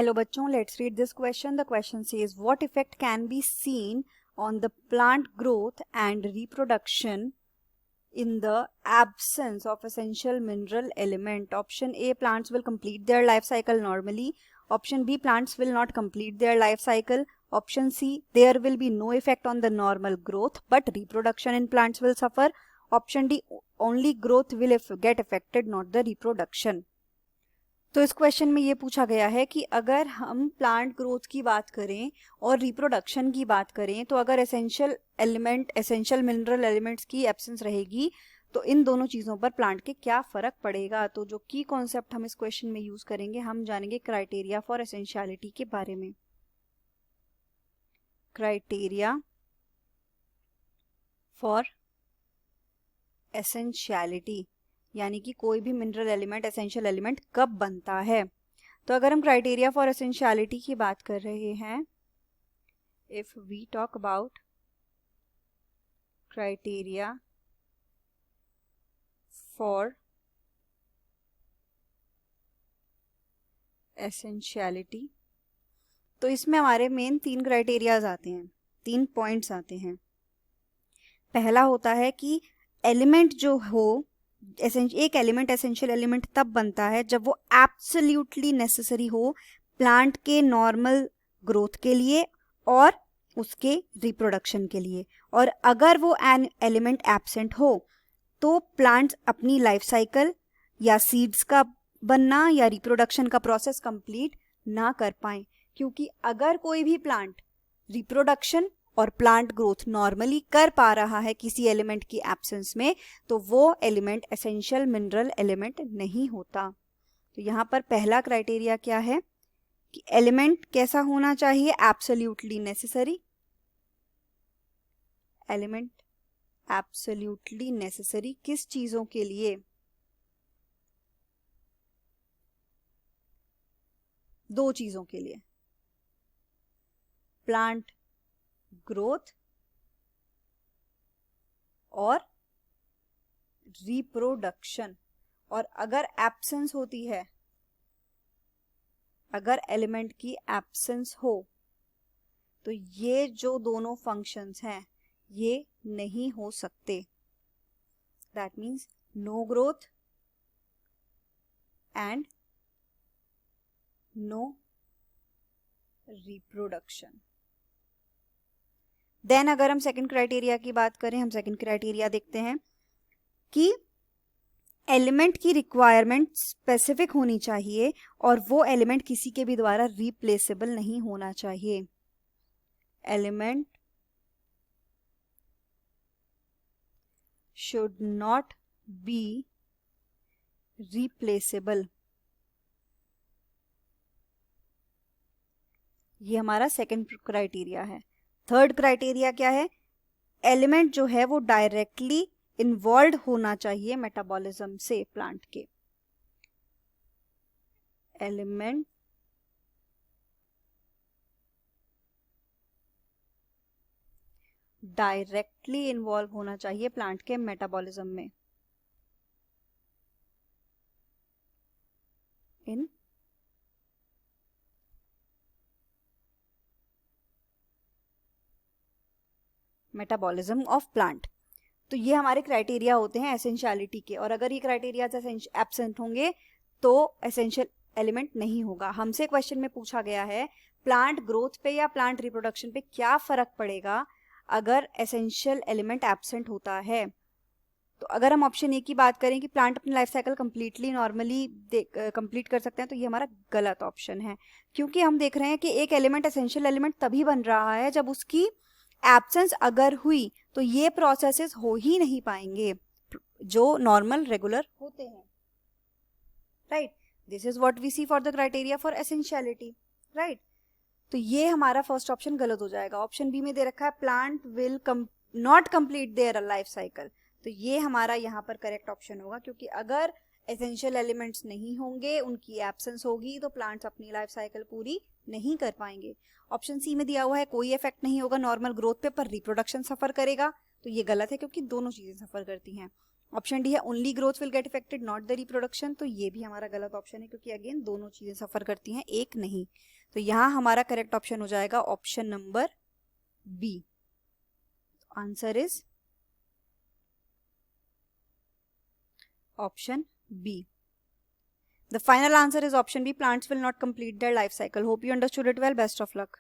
Hello बच्चों, let's read this question. The question says, what effect can be seen on the plant growth and reproduction in the absence of essential mineral element? Option A, plants will complete their life cycle normally. Option B, plants will not complete their life cycle. Option C, there will be no effect on the normal growth, but reproduction in plants will suffer. Option D, only growth will get affected, not the reproduction. तो इस question में ये पूछा गया है कि अगर हम प्लांट ग्रोथ की बात करें और रिप्रोडक्शन की बात करें तो अगर एसेंशियल मिनरल एलिमेंट्स की एब्सेंस रहेगी तो इन दोनों चीज़ों पर प्लांट के क्या फ़र्क पड़ेगा। तो जो की कॉन्सेप्ट हम इस क्वेश्चन में यूज़ करेंगे, हम जानेंगे क्राइटेरिया फॉर एसेंशियलिटी के बारे में। क्राइटेरिया फॉर एसेंशियलिटी यानी कि कोई भी मिनरल एलिमेंट एसेंशियल एलिमेंट कब बनता है। तो अगर हम क्राइटेरिया फॉर एसेंशियलिटी की बात कर रहे हैं, if we talk about criteria for essentiality, तो इसमें हमारे मेन 3 क्राइटेरियाज आते हैं, 3 पॉइंट्स आते हैं। पहला होता है कि एलिमेंट जो हो, एक एलिमेंट एसेंशियल एलिमेंट तब बनता है जब वो एब्सोल्युटली नेसेसरी हो प्लांट के नॉर्मल ग्रोथ के लिए और उसके रिप्रोडक्शन के लिए। और अगर वो एन एलिमेंट एब्सेंट हो तो प्लांट्स अपनी लाइफ साइकिल या सीड्स का बनना या रिप्रोडक्शन का प्रोसेस कंप्लीट ना कर पाए। क्योंकि अगर कोई भी प्लांट रिप्रोडक्शन और प्लांट ग्रोथ नॉर्मली कर पा रहा है किसी एलिमेंट की एब्सेंस में, तो वो एलिमेंट एसेंशियल मिनरल एलिमेंट नहीं होता। तो यहाँ पर पहला क्राइटेरिया क्या है कि एलिमेंट कैसा होना चाहिए, absolutely necessary. Element absolutely necessary किस चीजों के लिए? 2 चीजों के लिए, प्लांट ग्रोथ और रिप्रोडक्शन। और अगर एब्सेंस होती है, अगर एलिमेंट की एब्सेंस हो तो ये जो दोनों फंक्शंस हैं ये नहीं हो सकते। That means no growth and no reproduction. Then अगर हम सेकंड क्राइटेरिया की बात करें, हम सेकंड क्राइटेरिया देखते हैं कि एलिमेंट की रिक्वायरमेंट स्पेसिफिक होनी चाहिए और वो एलिमेंट किसी के भी द्वारा रिप्लेसेबल नहीं होना चाहिए। Element should not be replaceable. ये हमारा सेकंड क्राइटेरिया है। थर्ड क्राइटेरिया क्या है? एलिमेंट जो है वो डायरेक्टली इन्वॉल्व होना चाहिए मेटाबॉलिज्म से प्लांट के। एलिमेंट डायरेक्टली इन्वॉल्व होना चाहिए प्लांट के मेटाबॉलिज्म में। इन मेटाबॉलिज्म ऑफ प्लांट। तो ये हमारे क्राइटेरिया होते हैं एसेंशियलिटी के। और अगर ये क्राइटेरिया एब्सेंट होंगे तो एसेंशियल एलिमेंट नहीं होगा। हमसे क्वेश्चन में पूछा गया है प्लांट ग्रोथ पे या प्लांट रिप्रोडक्शन पे क्या फर्क पड़ेगा अगर एसेंशियल एलिमेंट एब्सेंट होता है। तो अगर हम ऑप्शन ए की बात करें कि प्लांट अपनी life cycle completely normally complete कर सकते हैं, तो ये हमारा गलत ऑप्शन है। क्योंकि हम देख रहे हैं कि एक एलिमेंट एसेंशियल एलिमेंट तभी बन रहा है जब उसकी एब्सेंस अगर हुई तो ये प्रोसेसेस हो ही नहीं पाएंगे जो नॉर्मल रेगुलर होते हैं। Right, this is what we see for the criteria for essentiality. Right, तो ये हमारा फर्स्ट ऑप्शन गलत हो जाएगा। ऑप्शन बी में दे रखा है plant will not complete their life cycle, तो ये हमारा यहाँ पर करेक्ट ऑप्शन होगा। क्योंकि अगर एसेंशियल एलिमेंट्स नहीं होंगे, उनकी एब्सेंस होगी, तो प्लांट्स अपनी लाइफ साइकिल पूरी नहीं कर पाएंगे। ऑप्शन सी में दिया हुआ है कोई इफेक्ट नहीं होगा नॉर्मल ग्रोथ पे, पर रिप्रोडक्शन सफर करेगा, तो ये गलत है क्योंकि दोनों चीजें सफर करती हैं। ऑप्शन डी है only growth will get affected not the reproduction, तो ये भी हमारा गलत ऑप्शन है क्योंकि अगेन दोनों चीजें सफर करती हैं, एक नहीं। तो यहाँ हमारा करेक्ट ऑप्शन हो जाएगा option number B. Answer is option B. The final answer is option B. Plants will not complete their life cycle. Hope you understood it well. Best of luck.